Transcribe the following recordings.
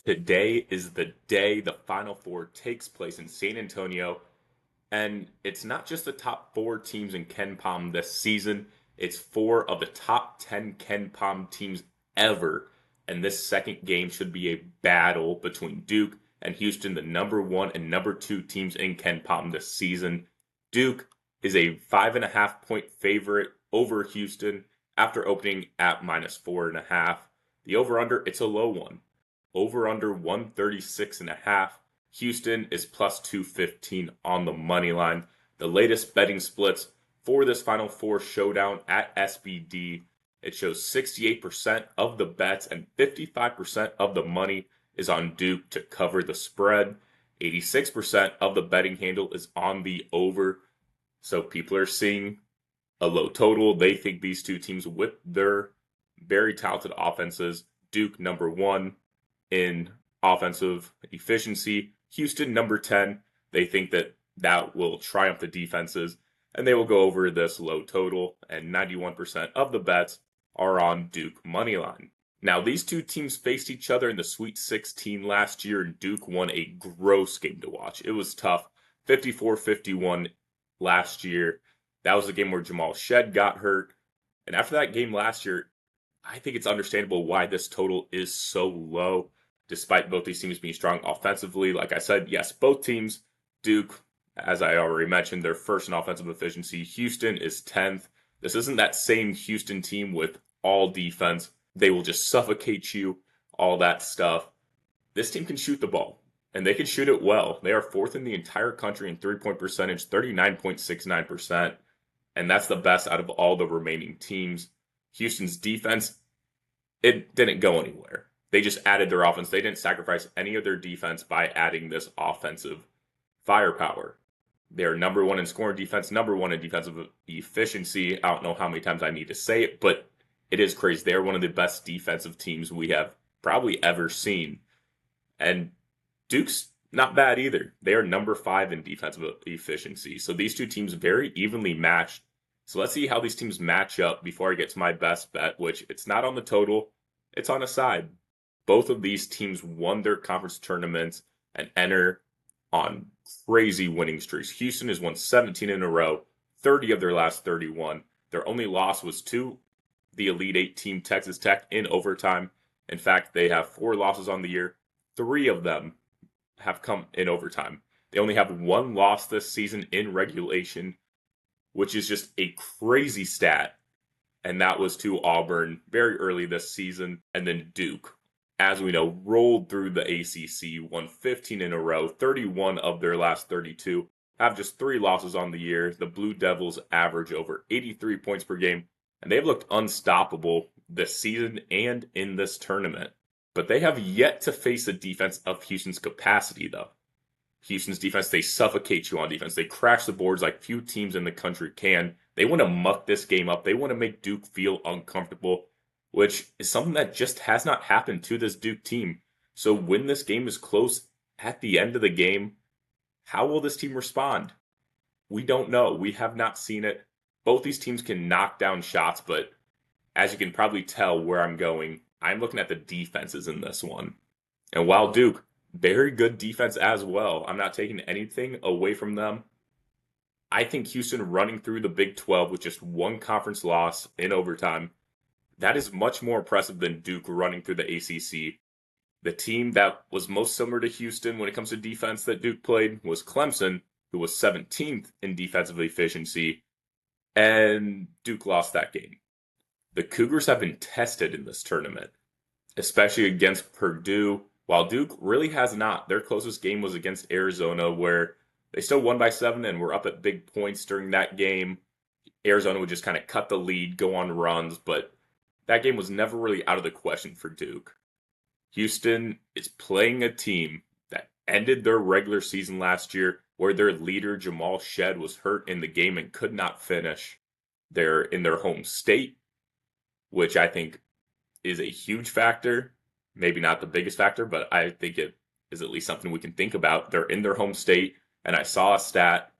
Today is the day the Final Four takes place in San Antonio, and it's not just the top four teams in Ken Palm this season, it's four of the top 10 Ken Palm teams ever. And this second game should be a battle between Duke and Houston, the number one and number two teams in Ken Palm this season. Duke is a 5.5 point favorite over Houston after opening at -4.5. The over under, it's a low one. Over under 136.5. Houston is plus 215 on the money line. The latest betting splits for this Final Four showdown at SBD, it shows 68% of the bets and 55% of the money is on Duke to cover the spread. 86% of the betting handle is on the over. So people are seeing a low total. They think these two teams, with their very talented offenses, Duke number one in offensive efficiency, Houston number 10. They think that will triumph the defenses, and they will go over this low total, and 91% of the bets are on Duke money line. Now, these two teams faced each other in the Sweet 16 last year, and Duke won a gross game to watch. It was tough. 54-51 last year. That was the game where Jamal Shed got hurt. And after that game last year, I think it's understandable why this total is so low, despite both these teams being strong offensively. Like I said, yes, both teams, Duke, as I already mentioned, they're first in offensive efficiency. Houston is 10th. This isn't that same Houston team with all defense. They will just suffocate you, all that stuff. This team can shoot the ball, and they can shoot it well. They are fourth in the entire country in three-point percentage, 39.69%, and that's the best out of all the remaining teams. Houston's defense, it didn't go anywhere. They just added their offense. They didn't sacrifice any of their defense by adding this offensive firepower. They're number one in scoring defense, number one in defensive efficiency. I don't know how many times I need to say it, but it is crazy. They're one of the best defensive teams we have probably ever seen. And Duke's not bad either. They are number 5 in defensive efficiency. So these two teams very evenly matched. So let's see how these teams match up before I get to my best bet, which it's not on the total, it's on a side. Both of these teams won their conference tournaments and enter on crazy winning streaks. Houston has won 17 in a row, 30 of their last 31. Their only loss was to the Elite Eight team, Texas Tech, in overtime. In fact, they have 4 losses on the year. 3 of them have come in overtime. They only have 1 loss this season in regulation, which is just a crazy stat. And that was to Auburn very early this season. And then Duke, as we know, rolled through the ACC, won 15 in a row, 31 of their last 32, have just 3 losses on the year. The Blue Devils average over 83 points per game, and they've looked unstoppable this season and in this tournament. But they have yet to face the defense of Houston's capacity, though. Houston's defense, they suffocate you on defense. They crash the boards like few teams in the country can. They want to muck this game up. They want to make Duke feel uncomfortable, which is something that just has not happened to this Duke team. So when this game is close at the end of the game, how will this team respond? We don't know. We have not seen it. Both these teams can knock down shots, but as you can probably tell where I'm going, I'm looking at the defenses in this one. And while Duke, very good defense as well, I'm not taking anything away from them. I think Houston running through the Big 12 with just 1 conference loss in overtime, that is much more impressive than Duke running through the ACC. The team that was most similar to Houston when it comes to defense that Duke played was Clemson, who was 17th in defensive efficiency, and Duke lost that game. The Cougars have been tested in this tournament, especially against Purdue, while Duke really has not. Their closest game was against Arizona, where they still won by 7 and were up at big points during that game. Arizona would just kind of cut the lead, go on runs, but that game was never really out of the question for Duke. Houston is playing a team that ended their regular season last year where their leader, Jamal Shed, was hurt in the game and could not finish. They're in their home state, which I think is a huge factor. Maybe not the biggest factor, but I think it is at least something we can think about. They're in their home state, and I saw a stat.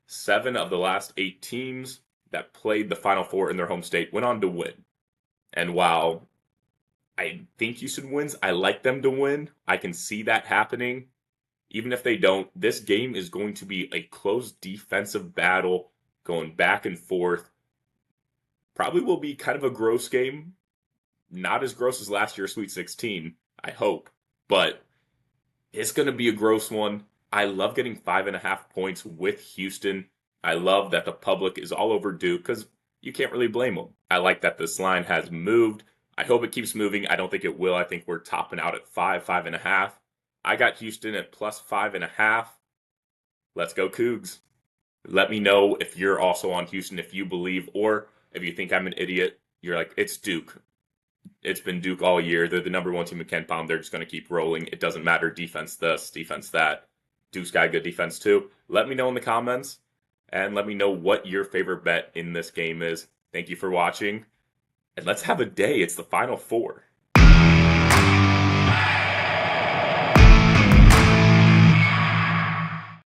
7 of the last 8 teams that played the Final Four in their home state went on to win. And while I think Houston wins. I like them to win. I can see that happening. Even if they don't, this game is going to be a close defensive battle going back and forth. Probably will be kind of a gross game. Not as gross as last year's Sweet 16, I hope. But it's going to be a gross one. I love getting 5.5 points with Houston. I love that the public is all over Duke because you can't really blame them. I like that this line has moved. I hope it keeps moving. I don't think it will. I think we're topping out at 5.5. I got Houston at plus 5.5. Let's go, Cougs. Let me know if you're also on Houston, if you believe, or if you think I'm an idiot. You're like, it's Duke. It's been Duke all year. They're the number one team in Ken Palm. They're just going to keep rolling. It doesn't matter. Defense this, defense that. Duke's got good defense too. Let me know in the comments and let me know what your favorite bet in this game is. Thank you for watching. And let's have a day. It's the Final Four.